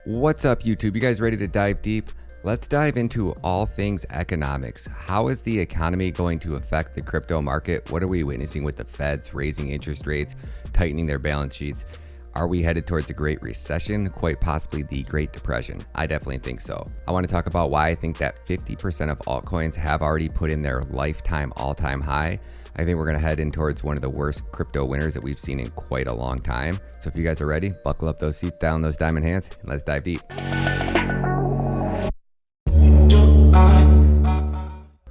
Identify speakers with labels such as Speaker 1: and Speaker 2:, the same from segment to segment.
Speaker 1: What's up, YouTube? You guys ready to dive deep? Let's dive into all things economics. How is the economy going to affect the crypto market? What are we witnessing with the Feds raising interest rates, tightening their balance sheets? Are we headed towards a Great Recession? Quite possibly the Great Depression. I definitely think so. I want to talk about why I think that 50% of altcoins have already put in their lifetime all-time high. I think we're going to head in towards one of the worst crypto winners that we've seen in quite a long time. So if you guys are ready, buckle up those seats, down those diamond hands, and let's dive deep.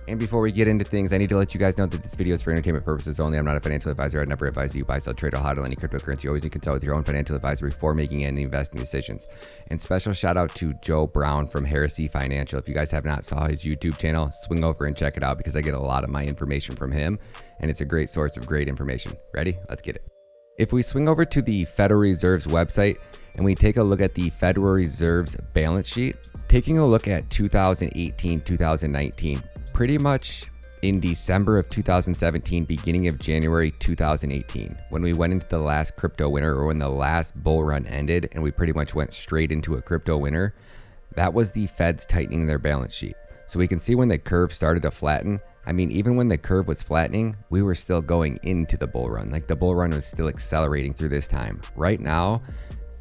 Speaker 1: And before we get into things, I need to let you guys know that this video is for entertainment purposes only. I'm not a financial advisor. I'd never advise you buy, sell, trade, or hodl any cryptocurrency. You always need to consult with your own financial advisor before making any investing decisions. And special shout out to Joe Brown from Heresy Financial. If you guys have not saw his YouTube channel, swing over and check it out because I get a lot of my information from him, and it's a great source of great information. Ready? Let's get it. If we swing over to the Federal Reserve's website and we take a look at the Federal Reserve's balance sheet, taking a look at 2018, 2019, pretty much in December of 2017, beginning of January 2018, when we went into the last crypto winter, or when the last bull run ended and we pretty much went straight into a crypto winter, that was the Feds tightening their balance sheet. So we can see when the curve started to flatten. I mean, even when the curve was flattening, we were still going into the bull run. Like the bull run was still accelerating through this time. Right now,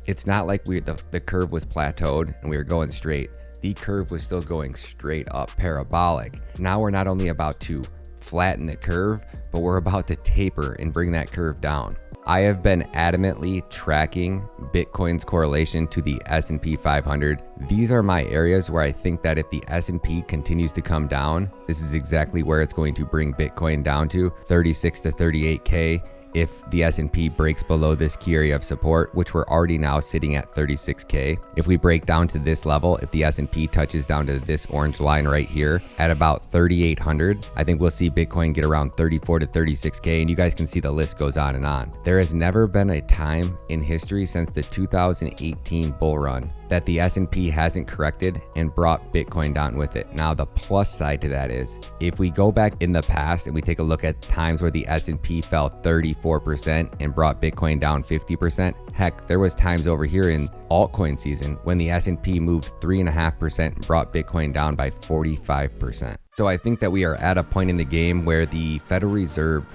Speaker 1: it's not like the curve was plateaued and we were going straight. The curve was still going straight up, parabolic. Now we're not only about to flatten the curve, but we're about to taper and bring that curve down. I have been adamantly tracking Bitcoin's correlation to the S&P 500. These are my areas where I think that if the S&P continues to come down, this is exactly where it's going to bring Bitcoin down to 36 to 38K. If the S&P breaks below this key area of support, which we're already now sitting at 36K. If we break down to this level, if the S&P touches down to this orange line right here at about 3,800, I think we'll see Bitcoin get around 34 to 36K, and you guys can see the list goes on and on. There has never been a time in history since the 2018 bull run that the S&P hasn't corrected and brought Bitcoin down with it. Now, the plus side to that is, if we go back in the past and we take a look at times where the S&P fell 34% and brought Bitcoin down 50%, heck, there was times over here in altcoin season when the S&P moved 3.5% and brought Bitcoin down by 45%. So I think that we are at a point in the game where the Federal Reserve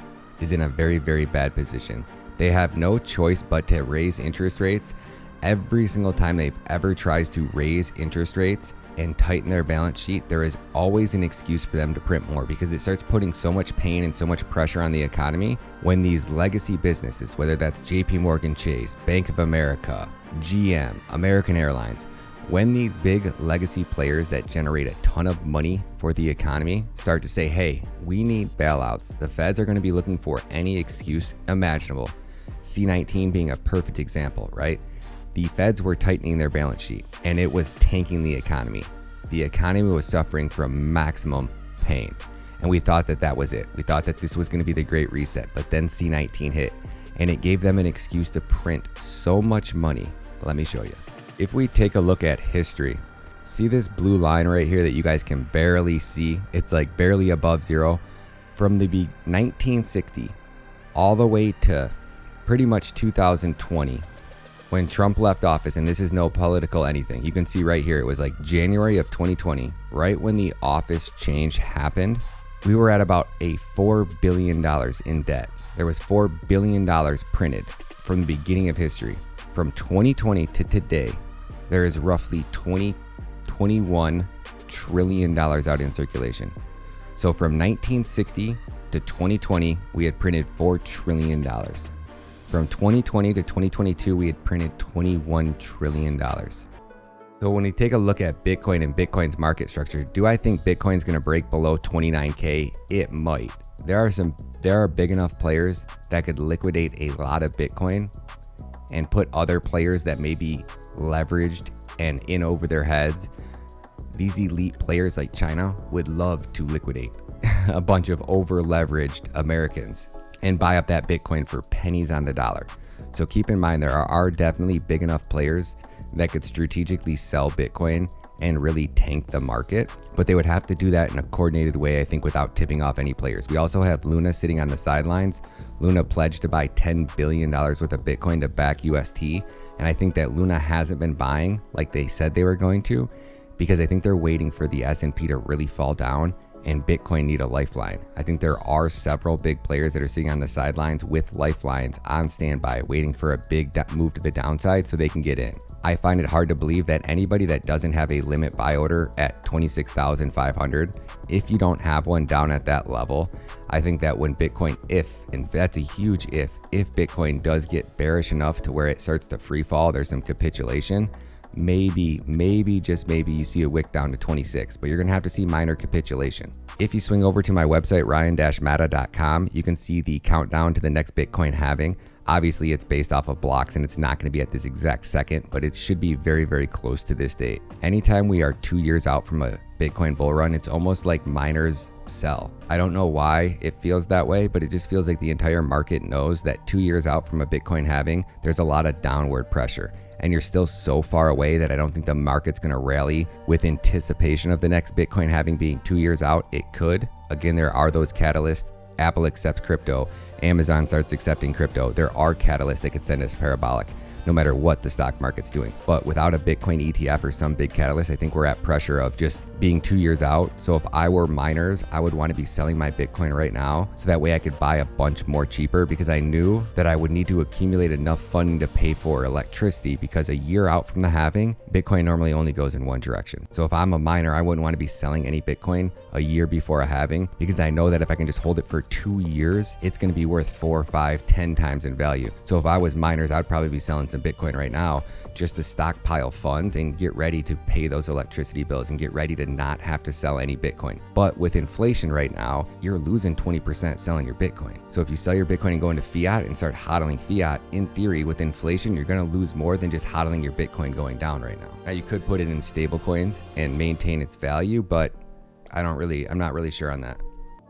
Speaker 1: is in a very, very bad position. They have no choice but to raise interest rates. Every single time they've ever tried to raise interest rates and tighten their balance sheet, there is always an excuse for them to print more, because it starts putting so much pain and so much pressure on the economy when these legacy businesses, whether that's JP Morgan Chase, Bank of America, GM, American Airlines, when these big legacy players that generate a ton of money for the economy start to say, hey, we need bailouts, the Feds are going to be looking for any excuse imaginable. C19 being a perfect example, right? The Feds were tightening their balance sheet and it was tanking the economy. The economy was suffering from maximum pain. And we thought that that was it. We thought that this was going to be the Great Reset, but then C19 hit and it gave them an excuse to print so much money. Let me show you. If we take a look at history, see this blue line right here that you guys can barely see? It's like barely above zero. From the 1960 all the way to pretty much 2020, when Trump left office, and this is no political anything, you can see right here, it was like January of 2020, right when the office change happened, we were at about a $4 billion in debt. There was $4 billion printed from the beginning of history. From 2020 to today, there is roughly $21 trillion out in circulation. So from 1960 to 2020, we had printed $4 trillion. From 2020 to 2022, we had printed $21 trillion. So when we take a look at Bitcoin and Bitcoin's market structure, do I think Bitcoin's going to break below 29K? It might. There are big enough players that could liquidate a lot of Bitcoin and put other players that may be leveraged and in over their heads. These elite players like China would love to liquidate a bunch of over leveraged Americans and buy up that Bitcoin for pennies on the dollar. So keep in mind, there are definitely big enough players that could strategically sell Bitcoin and really tank the market, but they would have to do that in a coordinated way, I think, without tipping off any players. We also have Luna sitting on the sidelines. Luna pledged to buy $10 billion worth of Bitcoin to back UST, and I think that Luna hasn't been buying like they said they were going to, because I think they're waiting for the S&P to really fall down and Bitcoin need a lifeline. I think there are several big players that are sitting on the sidelines with lifelines on standby, waiting for a big move to the downside so they can get in. I find it hard to believe that anybody that doesn't have a limit buy order at 26,500, if you don't have one down at that level, I think that when Bitcoin, and that's a huge if Bitcoin does get bearish enough to where it starts to free fall, there's some capitulation, maybe, just maybe you see a wick down to 26, but you're gonna have to see minor capitulation. If you swing over to my website, ryan-matta.com, you can see the countdown to the next Bitcoin halving. Obviously, it's based off of blocks and it's not going to be at this exact second, but it should be very, very close to this date. Anytime we are 2 years out from a Bitcoin bull run, it's almost like miners sell. I don't know why it feels that way, but it just feels like the entire market knows that 2 years out from a Bitcoin halving, there's a lot of downward pressure. And you're still so far away that I don't think the market's going to rally with anticipation of the next Bitcoin halving being 2 years out. It could. Again, there are those catalysts. Apple accepts crypto, Amazon starts accepting crypto. There are catalysts that could send us parabolic no matter what the stock market's doing. But without a Bitcoin ETF or some big catalyst, I think we're at pressure of just being 2 years out. So if I were miners, I would want to be selling my Bitcoin right now so that way I could buy a bunch more cheaper, because I knew that I would need to accumulate enough funding to pay for electricity, because a year out from the halving, Bitcoin normally only goes in one direction. So if I'm a miner, I wouldn't want to be selling any Bitcoin a year before a halving, because I know that if I can just hold it for 2 years, it's going to be worth 4, 5, 10 times in value. So if I was miners, I'd probably be selling some Bitcoin right now just to stockpile funds and get ready to pay those electricity bills and get ready to not have to sell any Bitcoin. But with inflation right now, you're losing 20% selling your Bitcoin. So if you sell your Bitcoin and go into fiat and start hodling fiat, in theory, with inflation, you're going to lose more than just hodling your Bitcoin going down right now. Now, you could put it in stable coins and maintain its value, but I'm not really sure on that.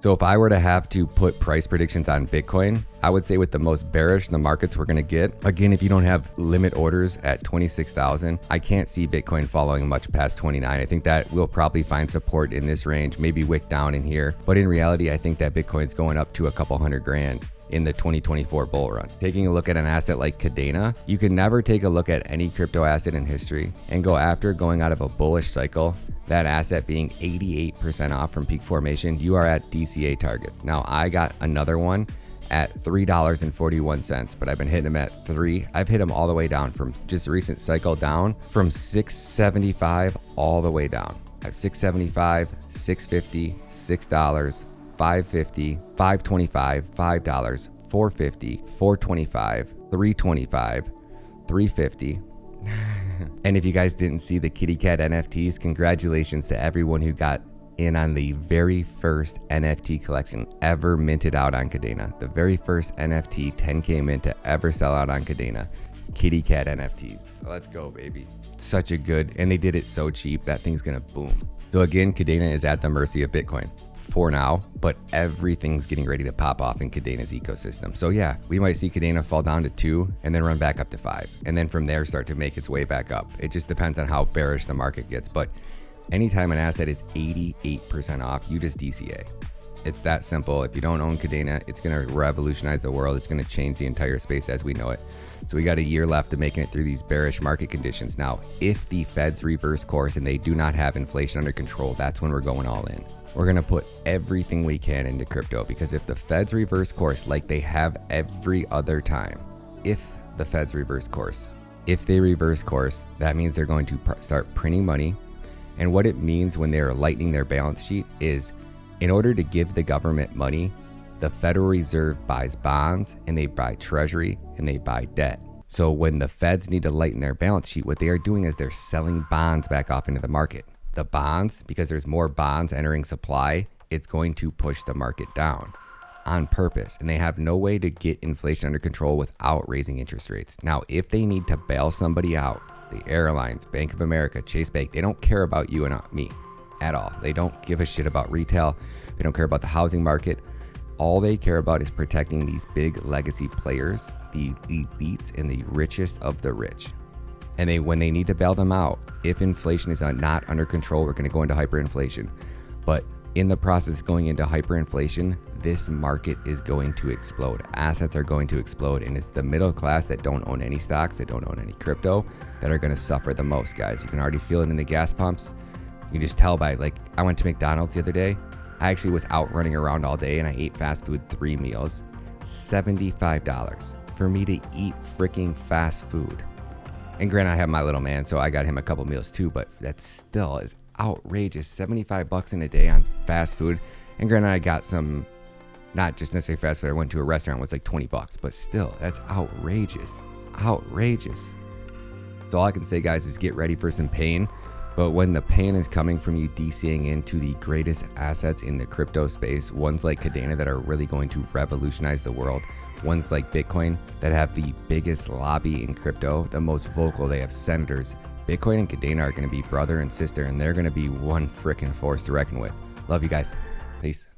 Speaker 1: So if I were to have to put price predictions on Bitcoin, I would say with the most bearish the markets we're going to get, again, if you don't have limit orders at 26,000, I can't see Bitcoin following much past 29. I think that we'll probably find support in this range, maybe wick down in here. But in reality, I think that Bitcoin's going up to a couple $100,000 in the 2024 bull run. Taking a look at an asset like Cadena, you can never take a look at any crypto asset in history and go after going out of a bullish cycle, that asset being 88% off from peak formation, you are at DCA targets. Now, I got another one at $3.41, but I've been hitting them at $3. I've hit them all the way down from just recent cycle down from $6.75 all the way down. I have $6.75, $6.50, $6, $5.50, $5.25, $5, $4.50, $4.25, $3.25, $3.50. And if you guys didn't see the kitty cat NFTs, congratulations to everyone who got in on the very first NFT collection ever minted out on Cadena. The very first NFT 10K mint to ever sell out on Cadena. Kitty cat NFTs. Let's go, baby. Such a good, and they did it so cheap, that thing's gonna boom. So again, Cadena is at the mercy of Bitcoin for now, but everything's getting ready to pop off in Cadena's ecosystem. So yeah, we might see Cadena fall down to 2 and then run back up to 5, and then from there start to make its way back up. It just depends on how bearish the market gets, but anytime an asset is 88% off, you just DCA. It's that simple. If you don't own Cadena, it's going to revolutionize the world. It's going to change the entire space as we know it. So we got a year left of making it through these bearish market conditions. Now, if the Feds reverse course and they do not have inflation under control, that's when we're going all in. We're going to put everything we can into crypto, because if the Feds reverse course like they have every other time, if the Feds reverse course, if they reverse course, that means they're going to start printing money. And what it means when they're lightening their balance sheet is, in order to give the government money, the Federal Reserve buys bonds and they buy treasury and they buy debt. So when the Feds need to lighten their balance sheet, what they are doing is they're selling bonds back off into the market. The bonds, because there's more bonds entering supply, it's going to push the market down on purpose. And they have no way to get inflation under control without raising interest rates. Now, if they need to bail somebody out, the airlines, Bank of America, Chase Bank, they don't care about you and me at all. They don't give a shit about retail. They don't care about the housing market. All they care about is protecting these big legacy players the elites and the richest of the rich. And when they need to bail them out, if inflation is not under control, we're going to go into hyperinflation. But in the process going into hyperinflation, this market is going to explode. Assets are going to explode, and it's the middle class that don't own any stocks, that don't own any crypto, that are going to suffer the most, guys. You can already feel it in the gas pumps. You can just tell by, like, I went to McDonald's the other day. I actually was out running around all day, and I ate fast food 3 meals. $75 for me to eat freaking fast food. And granted, I have my little man, so I got him a couple meals too, but that still is outrageous. 75 bucks in a day on fast food. And granted, I got some, not just necessarily fast food, I went to a restaurant, it was like 20 bucks, but still, that's outrageous. Outrageous. So all I can say, guys, is get ready for some pain. But when the pain is coming from you DCing into the greatest assets in the crypto space, ones like Cardano that are really going to revolutionize the world, ones like Bitcoin that have the biggest lobby in crypto, the most vocal, they have senators. Bitcoin and Cardano are going to be brother and sister, and they're going to be one freaking force to reckon with. Love you guys. Peace.